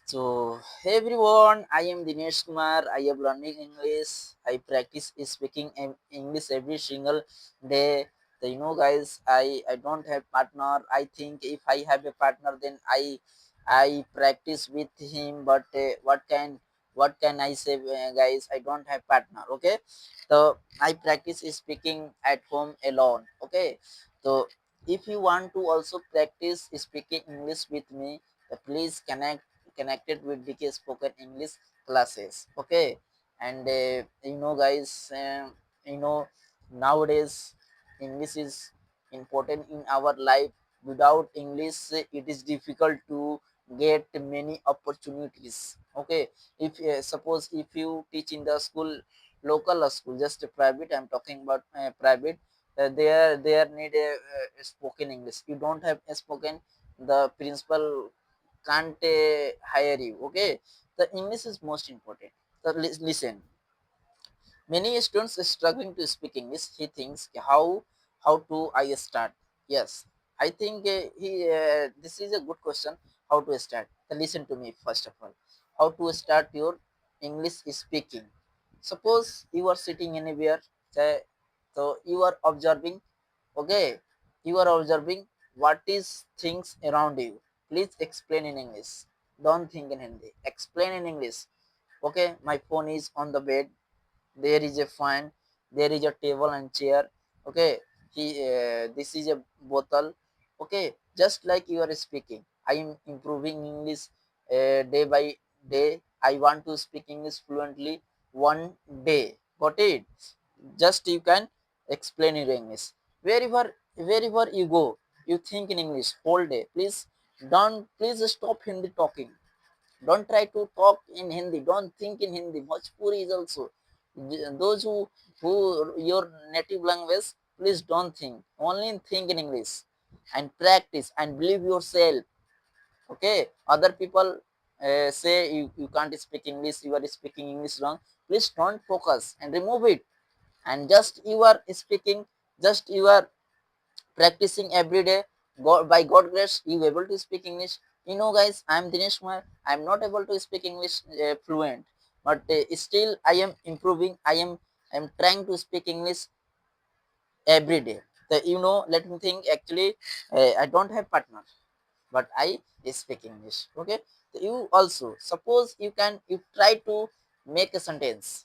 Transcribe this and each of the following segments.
So, hey everyone, I am Dinesh Kumar. I am learning English. I practice speaking English every single day. So, guys, I don't have partner. I think if I have a partner, then I practice with him. But what can I say, guys? I don't have partner. Okay, so I practice speaking at home alone. Okay, so if you want to also practice speaking English with me, please connected with DK Spoken English classes. Okay, and guys, nowadays English is important in our life. Without English, it is difficult to get many opportunities. Okay, if suppose if you teach in the school, local school, just a private, I'm talking about private, there need a spoken English. You don't have a spoken, the principal can't hire you. Okay, the English is most important. So listen, many students are struggling to speak English. He thinks how to I start. Yes, I think this is a good question. How to start? So listen to me first of all. How to start your English speaking? Suppose you are sitting anywhere, say, so you are observing. Okay, you are observing what is things around you. Please explain in English. Don't think in Hindi. Explain in English. Okay, my phone is on the bed, there is a fan, there is a table and chair. Okay, this is a bottle. Okay, just like you are speaking, I am improving English day by day. I want to speak English fluently one day. Got it? Just you can explain your English wherever you go. You think in English whole day. Please stop Hindi talking. Don't try to talk in Hindi. Don't think in Hindi. Bhojpuri is also. Those who your native language, please don't think. Only think in English and practice and believe yourself. Okay. Other people say you can't speak English. You are speaking English wrong. Please don't focus and remove it. And just you are speaking. Just you are practicing every day. God, by God grace, you able to speak English. Guys, I'm Dinesh Kumar. I'm not able to speak English fluent, but still I am improving. I'm trying to speak English every day. So, let me think. Actually, I don't have partner, but I speak English. Okay. So you also suppose you try to make a sentence.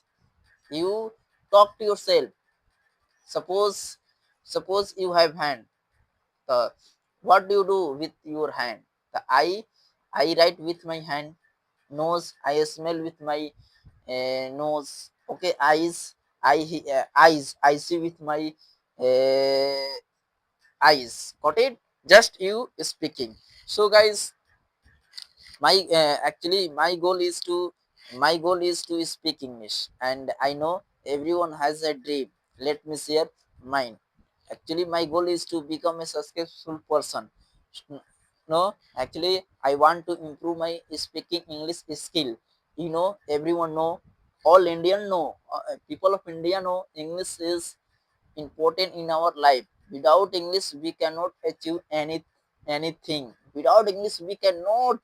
You talk to yourself. Suppose you have hand. What do you do with your hand? The I write with my hand. Nose, I smell with my nose. Okay, eyes, I see with my uh, eyes. Got it? Just you speaking. So guys, my goal is to speak English, and I know everyone has a dream. Let me share mine. Actually, my goal is to become a successful person. No, actually I want to improve my speaking English skill. Everyone know, all Indian know, people of India know English is important in our life. Without English we cannot achieve anything. Without English we cannot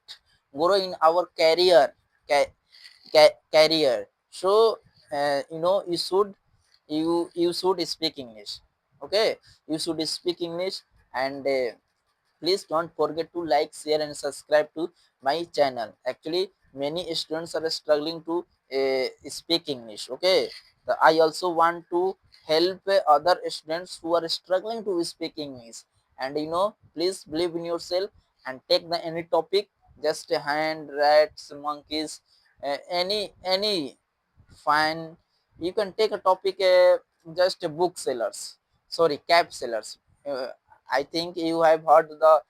grow in our career. So you should speak English. Okay, you should speak English. And please don't forget to like, share and subscribe to my channel. Actually many students are struggling to speak English. Okay, I also want to help other students who are struggling to speak English. And please believe in yourself and take the any topic. Just hand, rats, monkeys, any fine. You can take a topic, just booksellers, sorry, cab sellers. I think you have heard the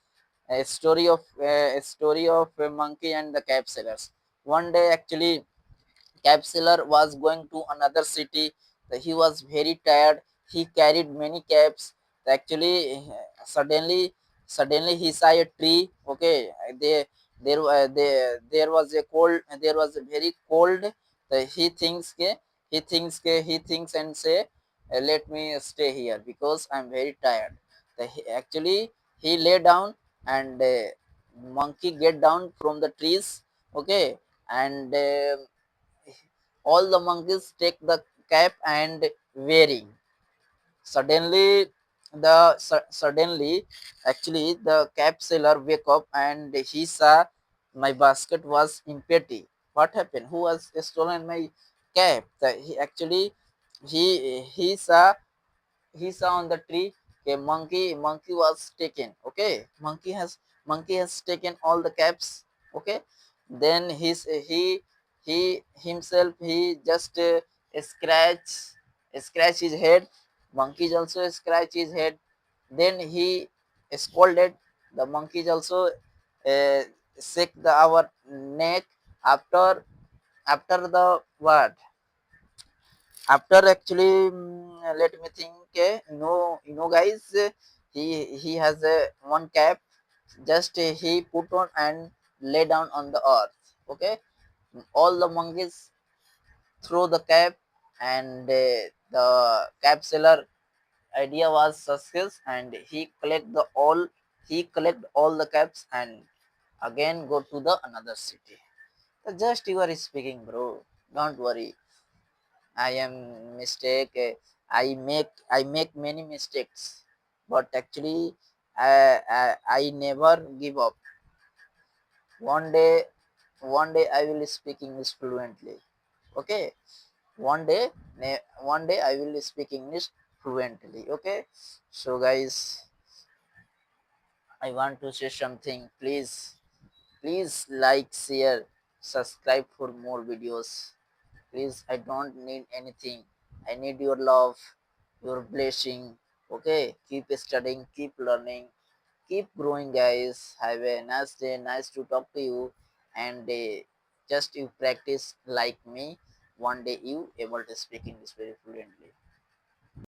story of a monkey and the cab sellers. One day actually cab seller was going to another city. He was very tired. He carried many cabs. Actually suddenly he saw a tree. Okay, there was a cold, there was a very cold. He thinks he thinks and say, let me stay here because I'm very tired. Actually he lay down, and monkey get down from the trees. Okay, and all the monkeys take the cap and wearing. Suddenly, suddenly, actually, the cap seller wake up and he saw my basket was empty. What happened? Who has stolen my cap? He actually he saw on the tree a monkey was taken. Okay, monkey has taken all the caps. Okay, then he himself he just scratch scratch his head. Monkeys also scratch his head. Then he scolded. The monkeys also shake our neck. After after the what, after actually, let me think. Guys, he has a one cap. Just he put on and lay down on the earth. Okay, all the monkeys throw the cap, and the cap seller idea was success, and he collect all the caps and again go to the another city. Just you are speaking, bro. Don't worry. I am mistake. I make many mistakes, but actually, I never give up. One day, one day I will speak English fluently. Okay, one day I will speak English fluently. Okay, so guys, I want to say something. Please like, share, subscribe for more videos. Please, I don't need anything. I need your love, your blessing. Okay, keep studying, keep learning, keep growing, guys. Have a nice day. Nice to talk to you. And just you practice like me. One day you able to speak English very fluently.